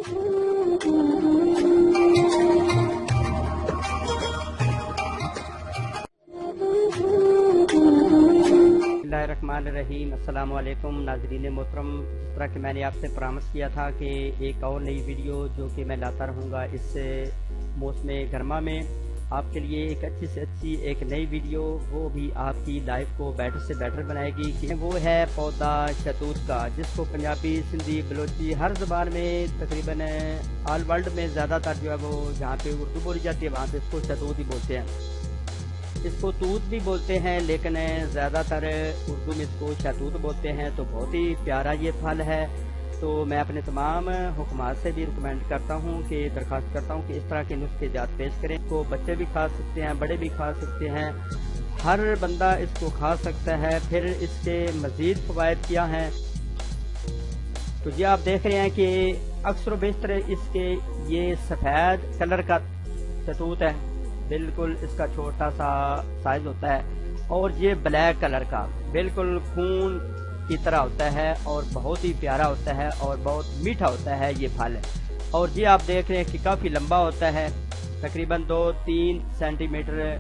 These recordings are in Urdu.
Bismillahirrahmanirrahim. السلام علیکم ناظرین محترم. جس طرح کہ میں نے آپ سے پرامس کیا تھا کہ ایک اور نئی ویڈیو جو کہ میں لاتا رہوں گا اس موسم گرما میں آپ کے لیے ایک اچھی سے اچھی ایک نئی ویڈیو، وہ بھی آپ کی لائف کو بیٹر سے بیٹر بنائے گی. کہ وہ ہے پودا شہتوت کا، جس کو پنجابی، سندھی، بلوچی ہر زبان میں تقریباً آل ورلڈ میں زیادہ تر جو ہے وہ جہاں پہ اردو بولی جاتی ہے وہاں پہ اس کو شہتوت ہی بولتے ہیں. اس کو توت بھی بولتے ہیں لیکن زیادہ تر اردو میں اس کو شہتوت بولتے ہیں. تو بہت ہی پیارا یہ پھل ہے. تو میں اپنے تمام حکمات سے بھی ریکمینڈ کرتا ہوں کہ درخواست کرتا ہوں کہ اس طرح کے نسخے جات پیش کریں. کو بچے بھی کھا سکتے ہیں، بڑے بھی کھا سکتے ہیں، ہر بندہ اس کو کھا سکتا ہے. پھر اس کے مزید فوائد کیا ہیں تو یہ آپ دیکھ رہے ہیں کہ اکثر و بیشتر اس کے یہ سفید کلر کا شہتوت ہے، بالکل اس کا چھوٹا سا سائز ہوتا ہے، اور یہ بلیک کلر کا بالکل خون کی طرح ہوتا ہے اور بہت ہی پیارا ہوتا ہے اور بہت میٹھا ہوتا ہے یہ پھل. اور یہ آپ دیکھ رہے ہیں کہ کافی لمبا ہوتا ہے، تقریباً 2-3 سینٹی میٹر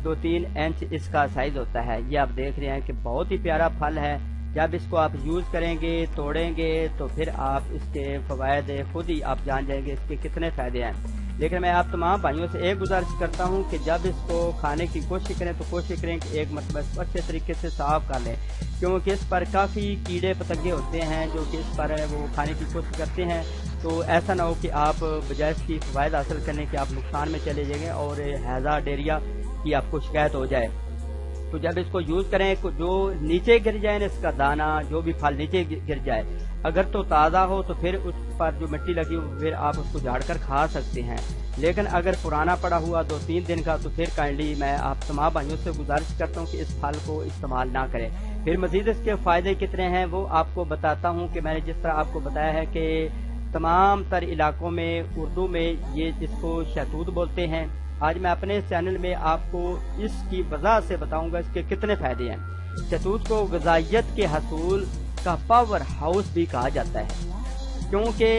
2-3 انچ اس کا سائز ہوتا ہے. یہ آپ دیکھ رہے ہیں کہ بہت ہی پیارا پھل ہے. جب اس کو آپ یوز کریں گے، توڑیں گے، تو پھر آپ اس کے فوائد خود ہی آپ جان جائیں گے اس کے کتنے فائدے ہیں. لیکن میں آپ تمام بھائیوں سے ایک گزارش کرتا ہوں کہ جب اس کو کھانے کی کوشش کریں تو کوشش کریں کہ ایک مرتبہ اس کو اچھے طریقے سے صاف کر لیں، کیونکہ اس پر کافی کیڑے پتنگے ہوتے ہیں جو کہ اس پر وہ کھانے کی کوشش کرتے ہیں. تو ایسا نہ ہو کہ آپ بجائے اس کی فوائد حاصل کرنے کے آپ نقصان میں چلے جائیں گے اور ہیضہ ڈیریا کی آپ کو شکایت ہو جائے. تو جب اس کو یوز کریں جو نیچے گر جائے نا، اس کا دانہ جو بھی پھل نیچے گر جائے، اگر تو تازہ ہو تو پھر اس پر جو مٹی لگی ہو پھر آپ اس کو جھاڑ کر کھا سکتے ہیں. لیکن اگر پرانا پڑا ہوا 2-3 دن کا تو پھر کائنڈلی میں آپ تمام بھائیوں سے گزارش کرتا ہوں کہ اس پھل کو استعمال نہ کریں. پھر مزید اس کے فائدے کتنے ہیں وہ آپ کو بتاتا ہوں کہ میں نے جس طرح آپ کو بتایا ہے کہ تمام تر علاقوں میں اردو میں یہ اس کو شہتوت بولتے ہیں. آج میں اپنے چینل میں آپ کو اس کی وضاحت سے بتاؤں گا اس کے کتنے فائدے ہیں. شہتوت کو غذائیت کے حصول کا پاور ہاؤس بھی کہا جاتا ہے، کیونکہ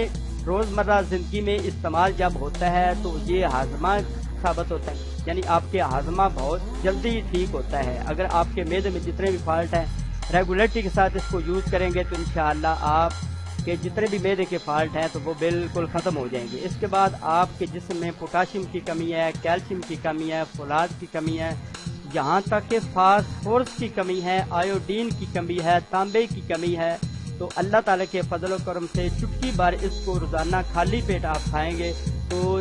روزمرہ زندگی میں استعمال جب ہوتا ہے تو یہ ہاضمہ ثابت ہوتا ہے، یعنی آپ کے ہاضمہ بہت جلدی ٹھیک ہوتا ہے. اگر آپ کے معدے میں جتنے بھی فالٹ ہیں ریگولیرٹی کے ساتھ اس کو یوز کریں گے تو انشاءاللہ آپ کہ جتنے بھی معدے کے فالٹ ہیں تو وہ بالکل ختم ہو جائیں گے. اس کے بعد آپ کے جسم میں پوٹاشیم کی کمی ہے، کیلشیم کی کمی ہے، فولاد کی کمی ہے، یہاں تک کہ فاسفورس کی کمی ہے، آیوڈین کی کمی ہے، تانبے کی کمی ہے. تو اللہ تعالیٰ کے فضل و کرم سے چٹکی بار اس کو روزانہ خالی پیٹ آپ کھائیں گے تو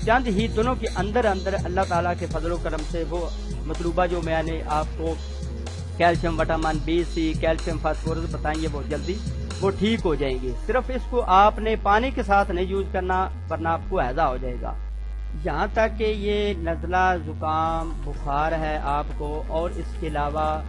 چند ہی دنوں کے اندر اللہ تعالیٰ کے فضل و کرم سے وہ مطلوبہ جو میں نے آپ کو calcium, vitamin B-C، calcium, phosphorus بتائیں گے وہ جلدی وہ ٹھیک ہو جائیں گے. صرف اس کو آپ نے پانی کے ساتھ نہیں یوز کرنا ورنہ آپ کو ہیضہ ہو جائے گا. یہاں تک کہ یہ نزلہ، زکام، بخار ہے آپ کو، اور اس کے علاوہ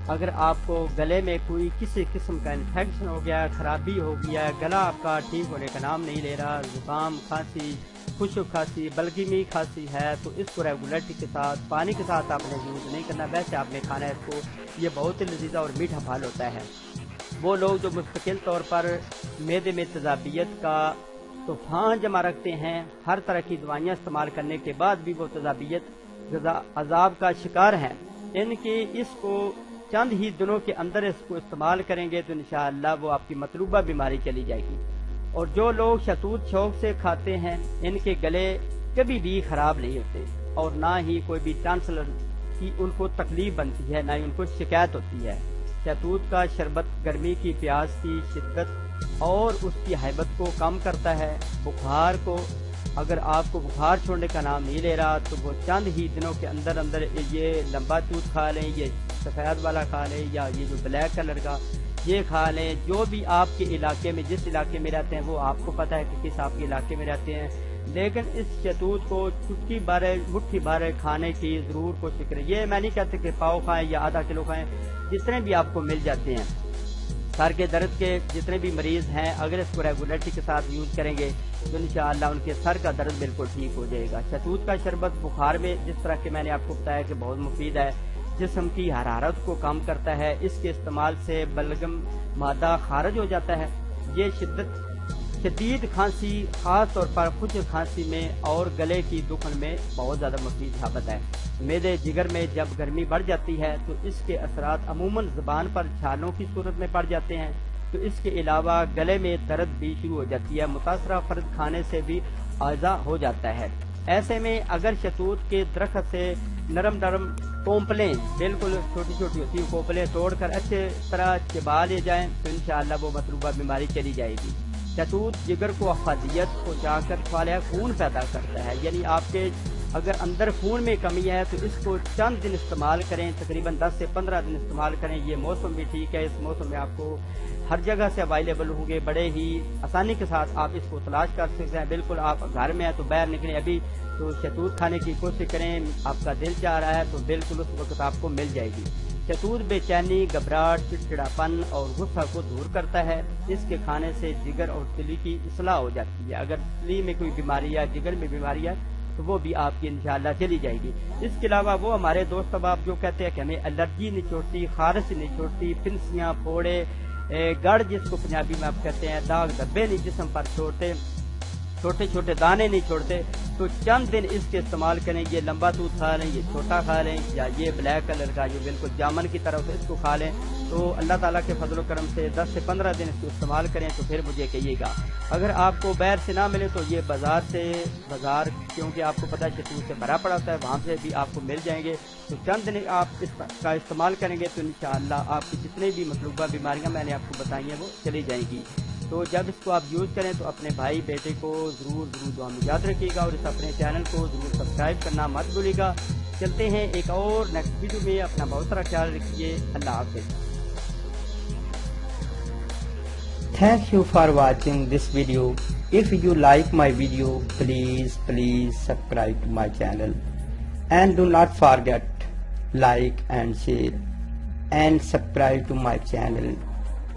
اگر آپ کو گلے میں کوئی کسی قسم کا انفیکشن ہو گیا، خرابی ہو گیا، گلا آپ کا ٹھیک ہونے کا نام نہیں لے رہا، زکام، کھانسی، خشک کھانسی، بلغمی کھانسی ہے، تو اس کو ریگولیرٹی کے ساتھ پانی کے ساتھ آپ نے یوز نہیں کرنا. ویسے آپ نے کھانا ہے اس کو. یہ بہت ہی لذیذ اور میٹھا پھل ہوتا ہے. وہ لوگ جو مستقل طور پر معدے میں تیزابیت کا طوفان جمع رکھتے ہیں، ہر طرح کی دوائیاں استعمال کرنے کے بعد بھی وہ تیزابیت عذاب کا شکار ہیں، ان کی اس کو چند ہی دنوں کے اندر اس کو استعمال کریں گے تو انشاءاللہ وہ آپ کی مطلوبہ بیماری چلی جائے گی. اور جو لوگ شہتوت شوق سے کھاتے ہیں ان کے گلے کبھی بھی خراب نہیں ہوتے اور نہ ہی کوئی بھی ٹانسلر کی ان کو تکلیف بنتی ہے، نہ ہی ان کو شکایت ہوتی ہے. شہتوت کا شربت گرمی کی پیاس کی شدت اور اس کی ہیبت کو کم کرتا ہے. بخار کو اگر آپ کو بخار چھوڑنے کا نام نہیں لے رہا تو وہ چند ہی دنوں کے اندر یہ لمبا توت کھا لیں، یہ سفید والا کھا لیں، یا یہ جو بلیک کلر کا یہ کھا لیں. جو بھی آپ کے علاقے میں جس علاقے میں رہتے ہیں وہ آپ کو پتہ ہے کہ کس آپ کے علاقے میں رہتے ہیں، لیکن اس شہتوت کو چٹکی بھر مٹھی بھر کھانے کی ضرور کوشش کریں. یہ میں نہیں کہتے کہ پاؤ کھائیں یا آدھا کلو کھائیں، جتنے بھی آپ کو مل جاتے ہیں. سر کے درد کے جتنے بھی مریض ہیں اگر اس کو ریگولیرٹی کے ساتھ یوز کریں گے تو انشاءاللہ ان کے سر کا درد بالکل ٹھیک ہو جائے گا. شہتوت کا شربت بخار میں جس طرح کہ میں نے آپ کو بتایا کہ بہت مفید ہے، جسم کی حرارت کو کم کرتا ہے. اس کے استعمال سے بلغم مادہ خارج ہو جاتا ہے. یہ شدید کھانسی خاص طور پر خشک کھانسی میں اور گلے کی دکن میں بہت زیادہ مفید ثابت ہے۔ معدے جگر میں جب گرمی بڑھ جاتی ہے تو اس کے اثرات عموماً زبان پر چھالوں کی صورت میں پڑ جاتے ہیں، تو اس کے علاوہ گلے میں درد بھی شروع ہو جاتی ہے، متاثرہ فرد کھانے سے بھی آزا ہو جاتا ہے۔ ایسے میں اگر شہتوت کے درخت سے نرم کونپلیں، بالکل چھوٹی چھوٹی ہوتی ہیں کونپلیں توڑ کر اچھے طرح چبا لے جائیں تو انشاءاللہ وہ مطلوبہ بیماری چلی جائے گی۔ شہتوت جگر کو افادیت پہنچا کر خالص خون پیدا کرتا ہے، یعنی آپ کے اگر اندر خون میں کمی ہے تو اس کو چند دن استعمال کریں، تقریباً 10 سے 15 دن استعمال کریں۔ یہ موسم بھی ٹھیک ہے، اس موسم میں آپ کو ہر جگہ سے اویلیبل ہوں گے، بڑے ہی آسانی کے ساتھ آپ اس کو تلاش کر سکتے ہیں۔ بالکل آپ گھر میں ہیں تو باہر نکلیں ابھی تو شہتوت کھانے کی کوشش کریں، آپ کا دل چاہ رہا ہے تو بالکل اس وقت آپ کو مل جائے گی۔ شہتوت بے چینی، گھبراہٹ، چڑچڑاپن اور غصہ کو دور کرتا ہے۔ اس کے کھانے سے جگر اور تلی کی اصلاح ہو جاتی ہے۔ اگر تلی میں کوئی بیماری ہے، جگر میں بیماری ہے تو وہ بھی آپ کی انشاءاللہ چلی جائے گی۔ اس کے علاوہ وہ ہمارے دوست اب آپ جو کہتے ہیں کہ ہمیں الرجی نہیں چھوڑتی، خارش نہیں چھوڑتی، پھنسیاں، پھوڑے، گڑ جس کو پنجابی میں آپ کہتے ہیں، داغ دھبے نہیں جسم پر چھوڑتے، چھوٹے چھوٹے دانے نہیں چھوڑتے، تو چند دن اس کے استعمال کریں۔ یہ لمبا دودھ کھا لیں، یہ چھوٹا کھا لیں، یا یہ بلیک کلر کا جو بالکل جامن کی طرف سے اس کو کھا لیں، تو اللہ تعالیٰ کے فضل و کرم سے 10 سے 15 دن اس کو استعمال کریں تو پھر مجھے کہیے گا۔ اگر آپ کو باہر سے نہ ملے تو یہ بازار کیونکہ آپ کو پتہ ہے شہتوت سے بھرا پڑا ہوتا ہے، وہاں سے بھی آپ کو مل جائیں گے، تو چند دن آپ اس کا استعمال کریں گے تو انشاءاللہ آپ کی جتنے بھی مطلوبہ بیماریاں میں نے آپ کو بتائی ہیں وہ چلی جائیں گی۔ تو جب اس کو آپ یوز کریں تو اپنے بھائی بیٹے کو ضرور دعا میں یاد رکھیے گا، اور اس اپنے چینل کو ضرور سبسکرائب کرنا مت بھولیے گا۔ چلتے ہیں ایک اور نیکسٹ ویڈیو میں، اپنا بہت سارا خیال رکھیے، اللہ حافظ۔ Thank you for watching this video. If you like my video, please subscribe to my channel and do not forget like and share and subscribe to my channel.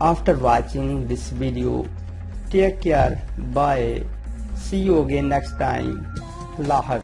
After watching this video, take care, bye, see you again next time. Allah Hafiz.